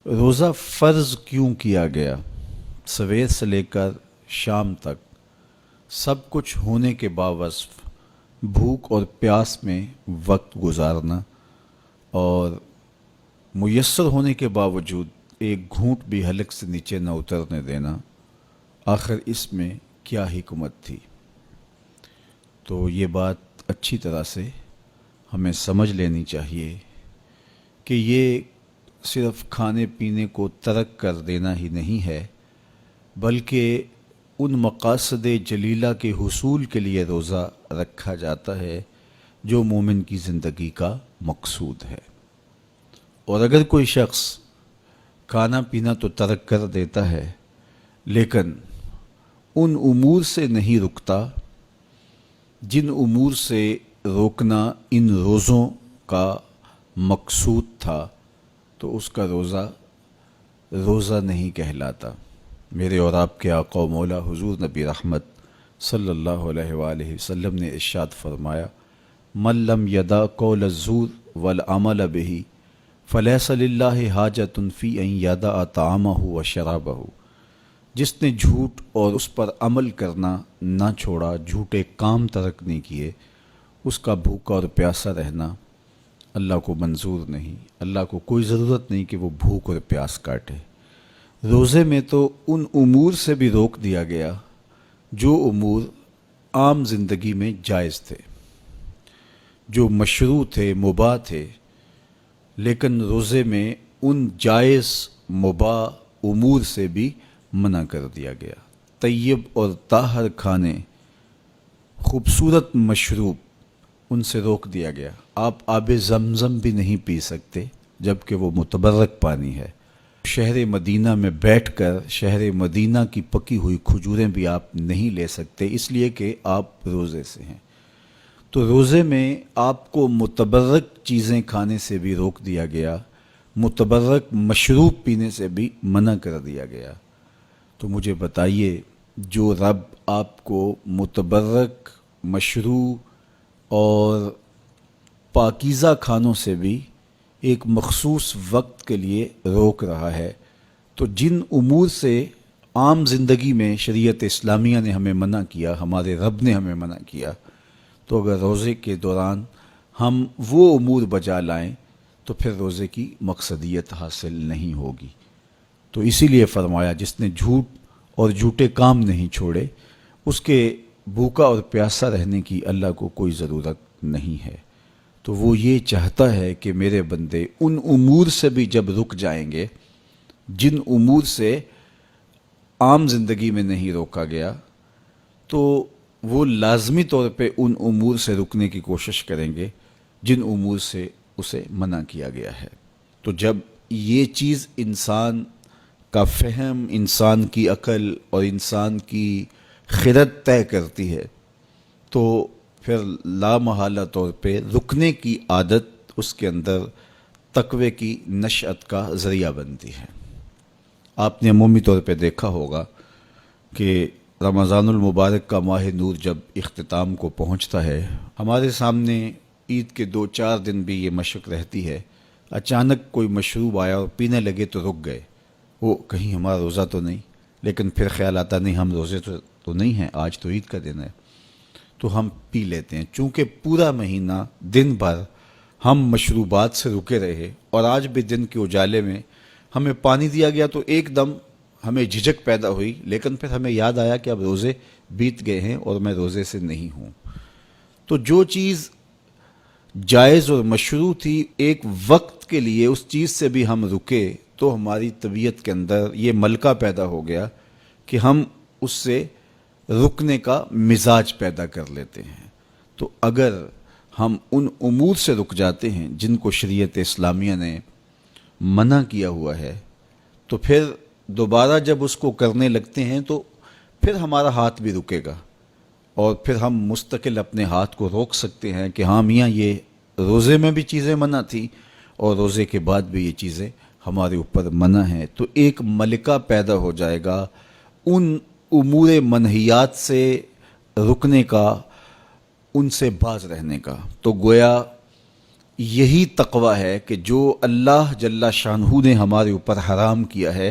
روزہ فرض کیوں کیا گیا؟ سویر سے لے کر شام تک سب کچھ ہونے کے باوصف بھوک اور پیاس میں وقت گزارنا اور میسر ہونے کے باوجود ایک گھونٹ بھی حلق سے نیچے نہ اترنے دینا، آخر اس میں کیا حکمت تھی؟ تو یہ بات اچھی طرح سے ہمیں سمجھ لینی چاہیے کہ یہ صرف کھانے پینے کو ترک کر دینا ہی نہیں ہے، بلکہ ان مقاصد جلیلہ کے حصول کے لیے روزہ رکھا جاتا ہے جو مومن کی زندگی کا مقصود ہے۔ اور اگر کوئی شخص کھانا پینا تو ترک کر دیتا ہے لیکن ان امور سے نہیں رکتا جن امور سے روکنا ان روزوں کا مقصود تھا، تو اس کا روزہ نہیں کہلاتا۔ میرے اور آپ کے آقا و مولا حضور نبی رحمت صلی اللہ علیہ وآلہ وسلم نے ارشاد فرمایا، من لم یدع قول الزور والعمل به فلیس للہ حاجۃ فی ان یدع طعامہ و شرابہ۔ جس نے جھوٹ اور اس پر عمل کرنا نہ چھوڑا، جھوٹے کام ترک نہیں کیے، اس کا بھوکا اور پیاسا رہنا اللہ کو منظور نہیں۔ اللہ کو کوئی ضرورت نہیں کہ وہ بھوک اور پیاس کاٹے۔ روزے میں تو ان امور سے بھی روک دیا گیا جو امور عام زندگی میں جائز تھے، جو مشروع تھے، مباح تھے، لیکن روزے میں ان جائز مباح امور سے بھی منع کر دیا گیا۔ طیب اور طاہر کھانے، خوبصورت مشروب، ان سے روک دیا گیا۔ آپ آب زمزم بھی نہیں پی سکتے جبکہ وہ متبرک پانی ہے۔ شہر مدینہ میں بیٹھ کر شہر مدینہ کی پکی ہوئی کھجوریں بھی آپ نہیں لے سکتے، اس لیے کہ آپ روزے سے ہیں۔ تو روزے میں آپ کو متبرک چیزیں کھانے سے بھی روک دیا گیا، متبرک مشروب پینے سے بھی منع کر دیا گیا۔ تو مجھے بتائیے، جو رب آپ کو متبرک، مشروع اور پاکیزہ کھانوں سے بھی ایک مخصوص وقت کے لیے روک رہا ہے، تو جن امور سے عام زندگی میں شریعت اسلامیہ نے ہمیں منع کیا، ہمارے رب نے ہمیں منع کیا، تو اگر روزے کے دوران ہم وہ امور بجا لائیں تو پھر روزے کی مقصدیت حاصل نہیں ہوگی۔ تو اسی لیے فرمایا، جس نے جھوٹ اور جھوٹے کام نہیں چھوڑے، اس کے بھوکا اور پیاسا رہنے کی اللہ کو کوئی ضرورت نہیں ہے۔ تو وہ یہ چاہتا ہے کہ میرے بندے ان امور سے بھی جب رک جائیں گے جن امور سے عام زندگی میں نہیں روکا گیا، تو وہ لازمی طور پہ ان امور سے رکنے کی کوشش کریں گے جن امور سے اسے منع کیا گیا ہے۔ تو جب یہ چیز انسان کا فہم، انسان کی عقل اور انسان کی خرد طے کرتی ہے، تو پھر لامحالہ طور پہ رکنے کی عادت اس کے اندر تقوی کی نشأت کا ذریعہ بنتی ہے۔ آپ نے عمومی طور پہ دیکھا ہوگا کہ رمضان المبارک کا ماہ نور جب اختتام کو پہنچتا ہے، ہمارے سامنے عید کے 2-4 دن بھی یہ مشق رہتی ہے، اچانک کوئی مشروب آیا اور پینے لگے تو رک گئے، وہ کہیں ہمارا روزہ تو نہیں، لیکن پھر خیال آتا نہیں ہم روزے تو نہیں ہیں، آج تو عید کا دن ہے، تو ہم پی لیتے ہیں۔ چونکہ پورا مہینہ دن بھر ہم مشروبات سے رکے رہے اور آج بھی دن کے اجالے میں ہمیں پانی دیا گیا تو ایک دم ہمیں جھجک پیدا ہوئی، لیکن پھر ہمیں یاد آیا کہ اب روزے بیت گئے ہیں اور میں روزے سے نہیں ہوں۔ تو جو چیز جائز اور مشروع تھی، ایک وقت کے لیے اس چیز سے بھی ہم رکے تو ہماری طبیعت کے اندر یہ ملکہ پیدا ہو گیا کہ ہم اس سے رکنے کا مزاج پیدا کر لیتے ہیں۔ تو اگر ہم ان امور سے رک جاتے ہیں جن کو شریعت اسلامیہ نے منع کیا ہوا ہے، تو پھر دوبارہ جب اس کو کرنے لگتے ہیں تو پھر ہمارا ہاتھ بھی رکے گا، اور پھر ہم مستقل اپنے ہاتھ کو روک سکتے ہیں کہ ہاں میاں، یہ روزے میں بھی چیزیں منع تھی اور روزے کے بعد بھی یہ چیزیں ہمارے اوپر منع ہیں۔ تو ایک ملکہ پیدا ہو جائے گا ان امور منہیات سے رکنے کا، ان سے باز رہنے کا۔ تو گویا یہی تقوی ہے کہ جو اللہ جل شانہ نے ہمارے اوپر حرام کیا ہے